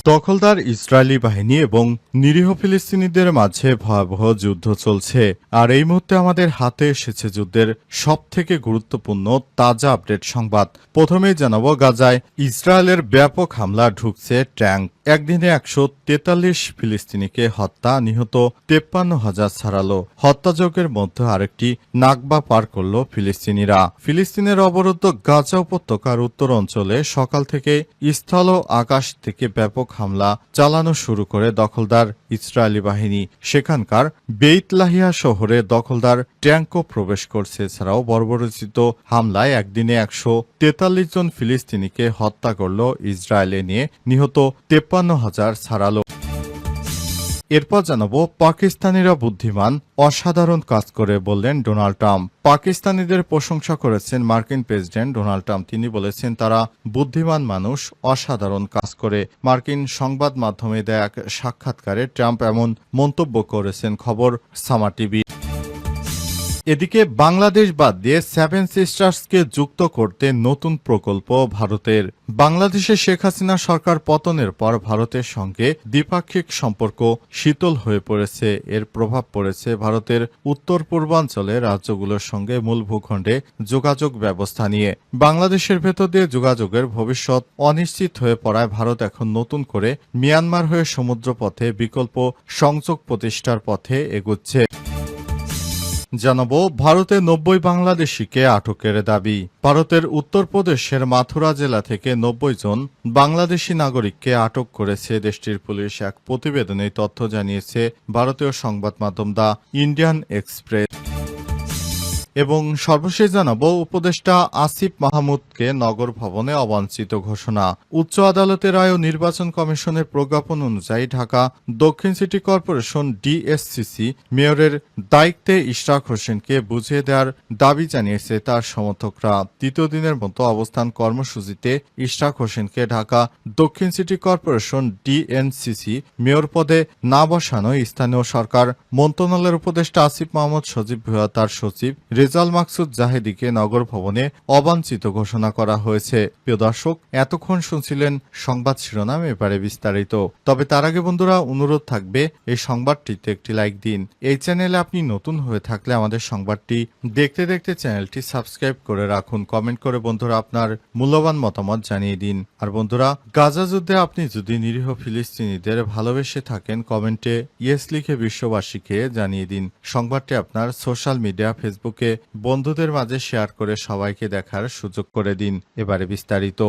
দখলদার ইসরায়েলি বাহিনী এবং নিরীহ ফিলিস্তিনিদের মাঝে ভয়াবহ যুদ্ধ চলছে। আর এই মুহূর্তে আমাদের হাতে এসেছে যুদ্ধের সবথেকে গুরুত্বপূর্ণ তাজা আপডেট সংবাদ। প্রথমেই জানাবো, গাজায় ইসরায়েলের ব্যাপক হামলা, ঢুকছে ট্যাঙ্ক। একদিনে 143 ফিলিস্তিনিকে হত্যা, নিহত 53,000 ছাড়ালো। হত্যাযজ্ঞের মধ্যে আরেকটি নাকবা পার করল ফিলিস্তিনিরা। ফিলিস্তিনের অবরুদ্ধ গাজা উপত্যকার উত্তর অঞ্চলে সকাল থেকে স্থল ও আকাশ থেকে ব্যাপক হামলা চালানো শুরু করে দখলদার ইসরায়েলি বাহিনী। সেখানকার বেইত লাহিয়া শহরে দখলদার ট্যাঙ্কও প্রবেশ করছে। এছাড়াও বর্বরোচিত হামলায় একদিনে 143 জন ফিলিস্তিনিকে হত্যা করল ইসরায়েলে, নিয়ে নিহত 53,000 ছাড়ালো। এরপর জানাবো, পাকিস্তানিরা বুদ্ধিমান, অসাধারণ কাজ করে বললেন ডোনাল্ড ট্রাম্প। পাকিস্তানিদের প্রশংসা করেছেন মার্কিন প্রেসিডেন্ট ডোনাল্ড ট্রাম্প। তিনি বলেছেন, তারা বুদ্ধিমান মানুষ, অসাধারণ কাজ করে। মার্কিন সংবাদ মাধ্যমে দেয়া এক সাক্ষাৎকারে ট্রাম্প এমন মন্তব্য করেছেন, খবর সামা টিভি। এদিকে বাংলাদেশ বাদ দিয়ে সেভেন সিস্টার্সকে যুক্ত করতে নতুন প্রকল্প ভারতের। বাংলাদেশে শেখ হাসিনা সরকার পতনের পর ভারতের সঙ্গে দ্বিপাক্ষিক সম্পর্ক শীতল হয়ে পড়েছে। এর প্রভাব পড়েছে ভারতের উত্তর পূর্বাঞ্চলের রাজ্যগুলোর সঙ্গে মূল ভূখণ্ডে যোগাযোগ ব্যবস্থা নিয়ে। বাংলাদেশের ভেতর দিয়ে যোগাযোগের ভবিষ্যৎ অনিশ্চিত হয়ে পড়ায় ভারত এখন নতুন করে মিয়ানমার হয়ে সমুদ্রপথে বিকল্প সংযোগ প্রতিষ্ঠার পথে এগুচ্ছে। জানাবো, ভারতে 90 বাংলাদেশিকে আটকের দাবি। ভারতের উত্তরপ্রদেশের মাথুরা জেলা থেকে 90 জন বাংলাদেশি নাগরিককে আটক করেছে দেশটির পুলিশ। এক প্রতিবেদনে তথ্য জানিয়েছে ভারতীয় সংবাদ মাধ্যম দ্য ইন্ডিয়ান এক্সপ্রেস। এবং সর্বশেষ জানাবো, উপদেষ্টা আসিফ মাহমুদকে নগর ভবনে অবাঞ্ছিত ঘোষণা। উচ্চ আদালতের রায় ও নির্বাচন কমিশনের প্রজ্ঞাপন অনুযায়ী ঢাকা দক্ষিণ সিটি কর্পোরেশন ডিএসসিসি মেয়রের দায়িত্বে ইশরাক হোসেনকে বুঝিয়ে দেওয়ার দাবি জানিয়েছে তার সমর্থকরা। দ্বিতীয় দিনের মতো অবস্থান কর্মসূচিতে ইশরাক হোসেনকে ঢাকা দক্ষিণ সিটি কর্পোরেশন ডিএনসিসি মেয়র পদে না বসানোয় স্থানীয় সরকার মন্ত্রণালয়ের উপদেষ্টা আসিফ মাহমুদ, সজীব ভুঁইয়া তার সচিব রেজাল মাকসুদ জাহেদীকে নগর ভবনে অবাঞ্ছিত ঘোষণা করা হয়েছে। প্রিয় দর্শক, এতক্ষণ শুনছিলেন সংবাদ শিরোনাম, এবারে বিস্তারিত। তবে তার আগে বন্ধুরা, অনুরোধ থাকবে এই সংবাদটিতে একটি লাইক দিন। এই চ্যানেলে আপনি নতুন হয়ে থাকলে আমাদের সংবাদটি দেখতে দেখতে চ্যানেলটি সাবস্ক্রাইব করে রাখুন। কমেন্ট করে বন্ধুরা আপনার মূল্যবান মতামত জানিয়ে দিন। আর বন্ধুরা, গাজা যুদ্ধে আপনি যদি নিরীহ ফিলিস্তিনিদের ভালোবেসে থাকেন, কমেন্টে ইয়েস লিখে বিশ্ববাসীকে জানিয়ে দিন। সংবাদটি আপনার সোশ্যাল মিডিয়া, ফেসবুকে বন্ধুদের মাঝে শেয়ার করে সবাইকে দেখার সুযোগ করে দিন। এবারে বিস্তারিত।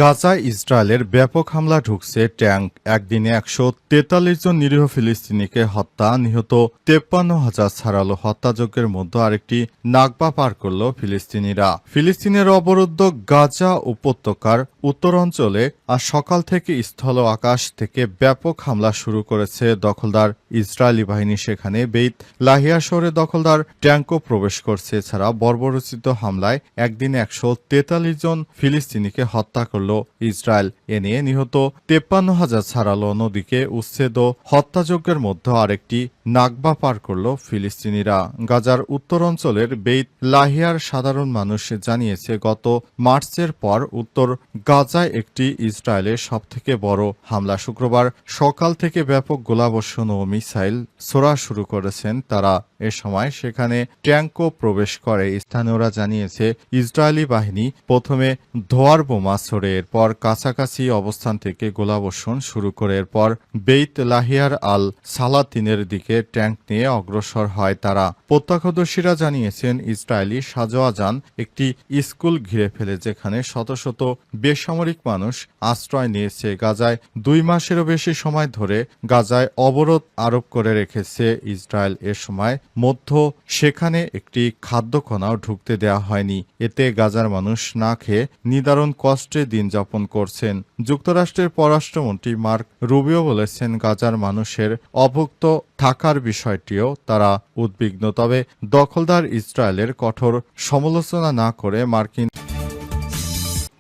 গাজায় ইসরায়েলের ব্যাপক হামলা, ঢুকছে ট্যাঙ্ক। একদিনে 143 জন নিরীহ ফিলিস্তিনিকে হত্যা, নিহত 53,000 ছাড়ালো। হত্যাযজ্ঞের মধ্যে আরেকটি নাকবা পার করল ফিলিস্তিনিরা। ফিলিস্তিনের অবরুদ্ধ গাজা উপত্যকার উত্তরাঞ্চলে আজ সকাল থেকে স্থল ও আকাশ থেকে ব্যাপক হামলা শুরু করেছে দখলদার ইসরায়েলি বাহিনী। সেখানে বেইত লাহিয়া শহরে দখলদার ট্যাঙ্কও প্রবেশ করছে। এছাড়া বর্বরোচিত হামলায় একদিনে 143 জন ফিলিস্তিনিকে হত্যা করল ইসরায়েল। এ নিয়ে নিহত 53,000 ছাড়ালো। অন্যদিকে উচ্ছেদ ও হত্যাযজ্ঞের মধ্যে আরেকটি নাকবা পার করল ফিলিস্তিনিরা। গাজার উত্তর অঞ্চলের বেইত লাহিয়ার সাধারণ মানুষ জানিয়েছে, গত মার্চের পর উত্তর গাজায় একটি ইসরায়েলের সবথেকে বড় হামলা। শুক্রবার সকাল থেকে ব্যাপক গোলাবর্ষণ ও মিসাইল ছোড়া শুরু করেছেন তারা। এ সময় সেখানে ট্যাঙ্কও প্রবেশ করে। স্থানীয়রা জানিয়েছে, ইসরায়েলি বাহিনী প্রথমে ধোঁয়ার বোমা ছোড়ে, এরপর কাছাকাছি অবস্থান থেকে গোলাবর্ষণ শুরু করে। এরপর বেইত লাহিয়ার আল সালাতিনের দিকে ট্যাঙ্ক নিয়ে অগ্রসর হয় তারা। প্রত্যক্ষদর্শীরা জানিয়েছেন, ইসরায়েলি সাজোয়া যান একটি স্কুল ঘিরে ফেলে, যেখানে শত শত বেসামরিক মানুষ আশ্রয় নিয়েছে। গাজায় 2 মাসেরও বেশি সময় ধরে গাজায় অবরোধ আরোপ করে রেখেছে ইসরায়েল। এ সময় সেখানে একটি খাদ্যকণাও ঢুকতে দেওয়া হয়নি। এতে গাজার মানুষ না খেয়ে নিদারুণ কষ্টে দিন যাপন করছেন। যুক্তরাষ্ট্রের পররাষ্ট্রমন্ত্রী মার্ক রুবিও বলেছেন, গাজার মানুষের অভুক্ত থাকার বিষয়টিও তারা উদ্বিগ্ন। তবে দখলদার ইসরায়েলের কঠোর সমালোচনা না করে মার্কিন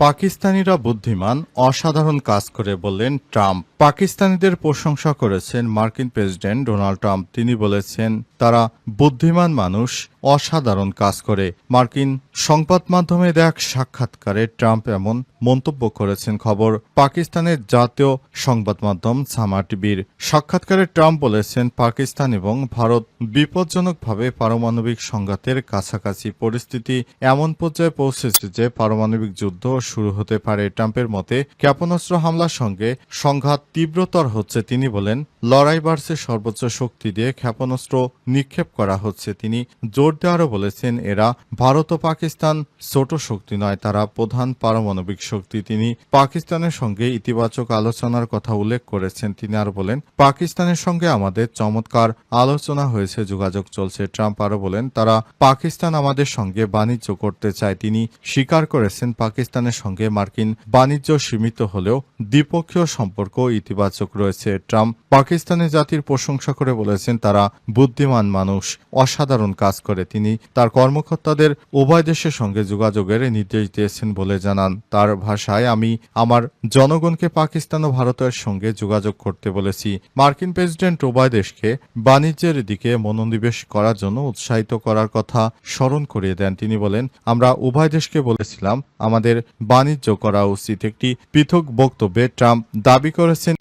পাকিস্তানিরা বুদ্ধিমান, অসাধারণ কাজ করে বললেন ট্রাম্প। পাকিস্তানিদের প্রশংসা করেছেন মার্কিন প্রেসিডেন্ট ডোনাল্ড ট্রাম্প। তিনি বলেছেন তারা বুদ্ধিমান মানুষ, অসাধারণ কাজ করে। মার্কিন সংবাদ মাধ্যমে এক সাক্ষাৎকারে ট্রাম্প এমন মন্তব্য করেছেন। খবর পাকিস্তানের জাতীয় সংবাদ মাধ্যম সামা টিভির। সাক্ষাৎকারে ট্রাম্প বলেছেন পাকিস্তান এবং ভারত বিপজ্জনকভাবে পারমাণবিক সংঘাতের কাছাকাছি। পরিস্থিতি এমন পর্যায়ে পৌঁছেছে যে পারমাণবিক যুদ্ধ শুরু হতে পারে। ট্রাম্পের মতে ক্ষেপণাস্ত্র হামলার সঙ্গে সংঘাত তীব্রতর হচ্ছে। তিনি বলেন লড়াই বাড়ছে, সর্বোচ্চ শক্তি দিয়ে ক্ষেপণাস্ত্র নিক্ষেপ করা হচ্ছে। তিনি জোর দিয়ে আরও বলেছেন এরা ভারত ও পাকিস্তান ছোট শক্তি নয়, তারা প্রধান পারমাণবিক শক্তি। তিনি পাকিস্তানের সঙ্গে ইতিবাচক আলোচনার কথা উল্লেখ করেছেন। তিনি আরও বলেন পাকিস্তানের সঙ্গে আমাদের চমৎকার আলোচনা হয়েছে, যোগাযোগ চলছে। ট্রাম্প আরও বলেন তারা পাকিস্তান আমাদের সঙ্গে বাণিজ্য করতে চায়। তিনি স্বীকার করেছেন পাকিস্তানের সঙ্গে মার্কিন বাণিজ্য সীমিত হলেও দ্বিপক্ষীয় সম্পর্ক ইতিবাচক রয়েছে। ট্রাম্প পাকিস্তানের জাতির প্রশংসা করে বলেছেন তারা বুদ্ধিমান মানুষ, অসাধারণ কাজ করে। তিনি তার কর্মকর্তাদের উভয় দেশের সঙ্গে যোগাযোগের নির্দেশ দিয়েছেন বলে জানান। তার ভাষায় আমি আমার জনগণকে পাকিস্তান ও ভারতের সঙ্গে যোগাযোগ করতে বলেছি। মার্কিন প্রেসিডেন্ট উভয় দেশকে বাণিজ্যের দিকে মনোনিবেশ করার জন্য উৎসাহিত করার কথা স্মরণ করিয়ে দেন। তিনি বলেন আমরা উভয় দেশকে বলেছিলাম আমাদের বাণিজ্য করা উচিত। একটি পৃথক বক্তব্যে ট্রাম্প দাবি করেছেন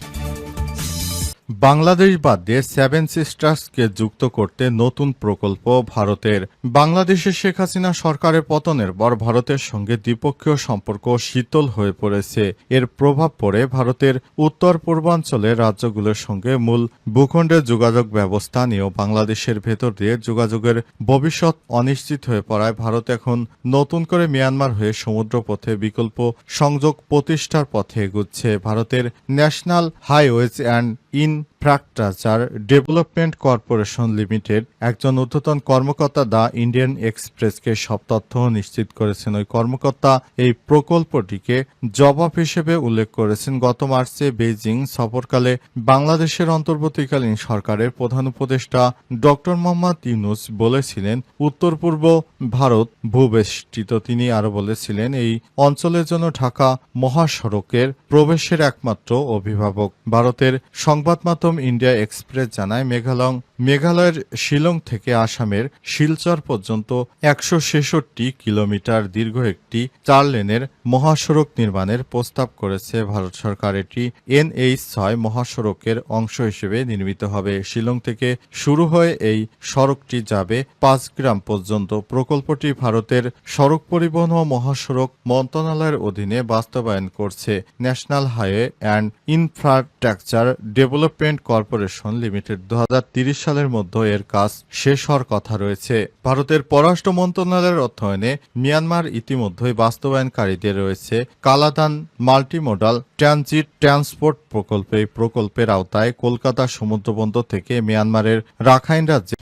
বাংলাদেশ বাদ দিয়ে সেভেন সিস্টার্সকে যুক্ত করতে নতুন প্রকল্প ভারতের। বাংলাদেশে শেখ হাসিনা সরকারের পতনের পর ভারতের সঙ্গে দ্বিপক্ষীয় সম্পর্ক শীতল হয়ে পড়েছে। এর প্রভাব পড়ে ভারতের উত্তর পূর্বাঞ্চলের রাজ্যগুলোর সঙ্গে মূল ভূখণ্ডের যোগাযোগ ব্যবস্থা নিয়েও বাংলাদেশের ভেতর দিয়ে যোগাযোগের ভবিষ্যৎ অনিশ্চিত হয়ে পড়ায় ভারত এখন নতুন করে মিয়ানমার হয়ে সমুদ্রপথে বিকল্প সংযোগ প্রতিষ্ঠার পথে এগুচ্ছে। ভারতের national highways and infrastructure development corporation limited একজন ঊর্ধ্বতন কর্মকর্তা দ্য ইন্ডিয়ান এক্সপ্রেসকে সব তথ্য নিশ্চিত করেছেন। ওই কর্মকর্তা এই প্রকল্পটিকে জবাব হিসেবে উল্লেখ করেছেন। গত মার্চে বেইজিং সফরকালে বাংলাদেশের অন্তর্বর্তীকালীন সরকারের প্রধান উপদেষ্টা ডক্টর মোহাম্মদ ইউনূস বলেছিলেন উত্তর পূর্ব ভারত ভূবেষ্টিত। তিনি আরও বলেছিলেন এই অঞ্চলের জন্য ঢাকা মহাসড়কের প্রবেশের একমাত্র অভিভাবক। ভারতের সংবাদ মাধ্যম ইন্ডিয়া এক্সপ্রেস জানায় মেঘালয়ের শিলং থেকে আসামের শিলচর পর্যন্ত ১৬৬ কিলোমিটার দীর্ঘ একটি ৪ লেনের মহাসড়ক নির্মাণের প্রস্তাব করেছে ভারত সরকার। এটি NH6 মহাসড়কের অংশ হিসেবে নির্মিত হবে। শিলং থেকে শুরু হয়ে এই সড়কটি যাবে ৫ গ্রাম পর্যন্ত। প্রকল্পটি ভারতের সড়ক পরিবহন ও মহাসড়ক মন্ত্রণালয়ের অধীনে বাস্তবায়ন করছে national highway and infrastructure development corporation limited. ২০৩০ সালের মধ্যে এর কাজ শেষ হওয়ার কথা রয়েছে। ভারতের পররাষ্ট্র মন্ত্রণালয়ের অর্থায়নে মিয়ানমার ইতিমধ্যেই বাস্তবায়নকারীদের রয়েছে কালাদান মাল্টিমোডাল ট্রানজিট ট্রান্সপোর্ট প্রকল্প। এই প্রকল্পের আওতায় কলকাতা সমুদ্রবন্দর থেকে মিয়ানমারের রাখাইন রাজ্যে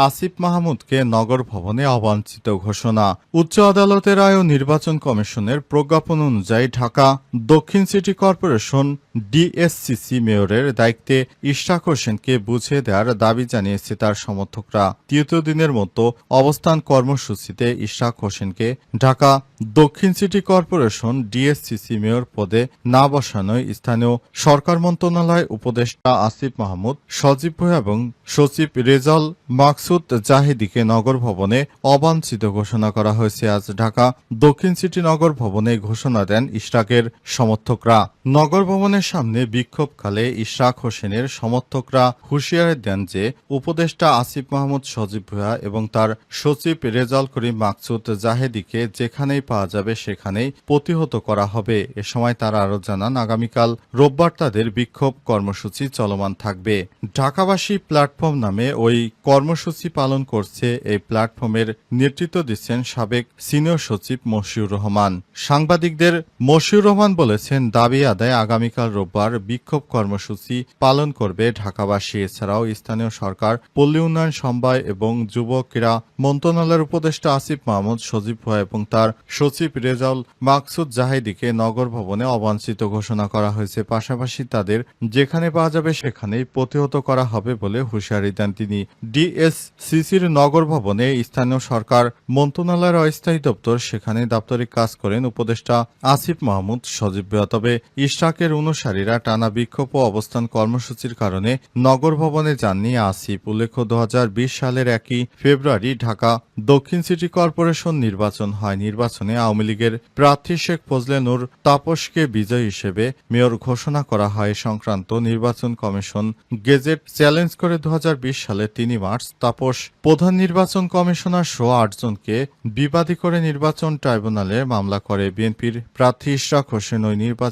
আসিফ মাহমুদকে নগর ভবনে অবাঞ্ছিত ঘোষণা। উচ্চ আদালতের রায় ও নির্বাচন কমিশনের প্রজ্ঞাপন অনুযায়ী ঢাকা দক্ষিণ সিটি কর্পোরেশন ডিএসসিসি মেয়রের দায়িত্বে ইশরাক হোসেনকে বুঝিয়ে দেওয়ার দাবি জানিয়েছে তার সমর্থকরা। তৃতীয় দিনের মতো অবস্থান কর্মসূচিতে ইশরাক হোসেনকে ঢাকা দক্ষিণ সিটি কর্পোরেশন ডিএসসিসি মেয়র পদে না বসানোয় স্থানীয় সরকার মন্ত্রণালয় উপদেষ্টা আসিফ মাহমুদ, সজীব ভূঁইয়া এবং সচিব রেজাউল মাকসুদ জাহিদিকে নগর ভবনে অবাঞ্ছিত ঘোষণা করা হয়েছে। আজ ঢাকা দক্ষিণ সিটি নগর ভবনে ঘোষণা দেন ইশরাকের সমর্থকরা। নগর ভবনের সামনে বিক্ষোভকালে ইশরাক হোসেনের সমর্থকরা হুঁশিয়ারি দেন যে উপদেষ্টা আসিফ মাহমুদ, সজীব ভূঁইয়া এবং তার সচিব রেজাউল করিম মাকসুদ জাহেদিকে যেখানেই পাওয়া যাবে সেখানেই প্রতিহত করা হবে। এ সময় তারা আরও জানান আগামীকাল রোববার তাদের বিক্ষোভ কর্মসূচি চলমান থাকবে। ঢাকাবাসী প্ল্যাটফর্ম নামে ওই কর্মসূচি পালন করছে। এই প্ল্যাটফর্মের নেতৃত্ব দিচ্ছেন সাবেক সিনিয়র সচিব মশিউর রহমান। সাংবাদিকদের মশিউর রহমান বলেছেন দাবি আদায় আগামীকাল রোববার বিক্ষোভ কর্মসূচি পালন করবে ঢাকাবাসী। এছাড়াও স্থানীয় সরকার, পল্লী উন্নয়ন, সমবায় এবং যুব ক্রীড়া মন্ত্রণালয়ের উপদেষ্টা আসিফ মাহমুদ, সজীব ভূঁইয়া এবং তার সচিব রেজাউল মাকসুদ জাহিদিকে নগর ভবনে অবাঞ্ছিত ঘোষণা করা হয়েছে। পাশাপাশি তাদের যেখানে পাওয়া যাবে সেখানেই প্রতিহত করা হবে বলে হুঁশিয়ারি হুঁশিয়ারি দেন তিনি। ডিএসসিসির নগর ভবনে স্থানীয় সরকার মন্ত্রণালয়ের অস্থায়ী দপ্তর, সেখানে দাপ্তরিক কাজ করেন উপদেষ্টা আসিফ মাহমুদ সজীব ভুঁইয়া। তবে ইশরাকের অনুসারীরা টানা বিক্ষোভ ও অবস্থান কর্মসূচির কারণে নগর ভবনে যাননি আসিফ। উল্লেখ্য 2020 সালের 1 ফেব্রুয়ারি ঢাকা দক্ষিণ সিটি কর্পোরেশন নির্বাচন হয়। নির্বাচনে আওয়ামী লীগের প্রার্থী শেখ ফজলে নূর তাপসকে বিজয়ী হিসেবে মেয়র ঘোষণা করা হয়। সংক্রান্ত নির্বাচন কমিশন গেজেট চ্যালেঞ্জ করে 2020 সালের 3 মার্চ তাপস প্রধান নির্বাচন কমিশনার সহ 8 জনকে বিবাদী করে নির্বাচন ট্রাইব্যুনালে মামলা করে। বিএনপির প্রার্থী ইশরাক হোসেন ওই নির্বাচন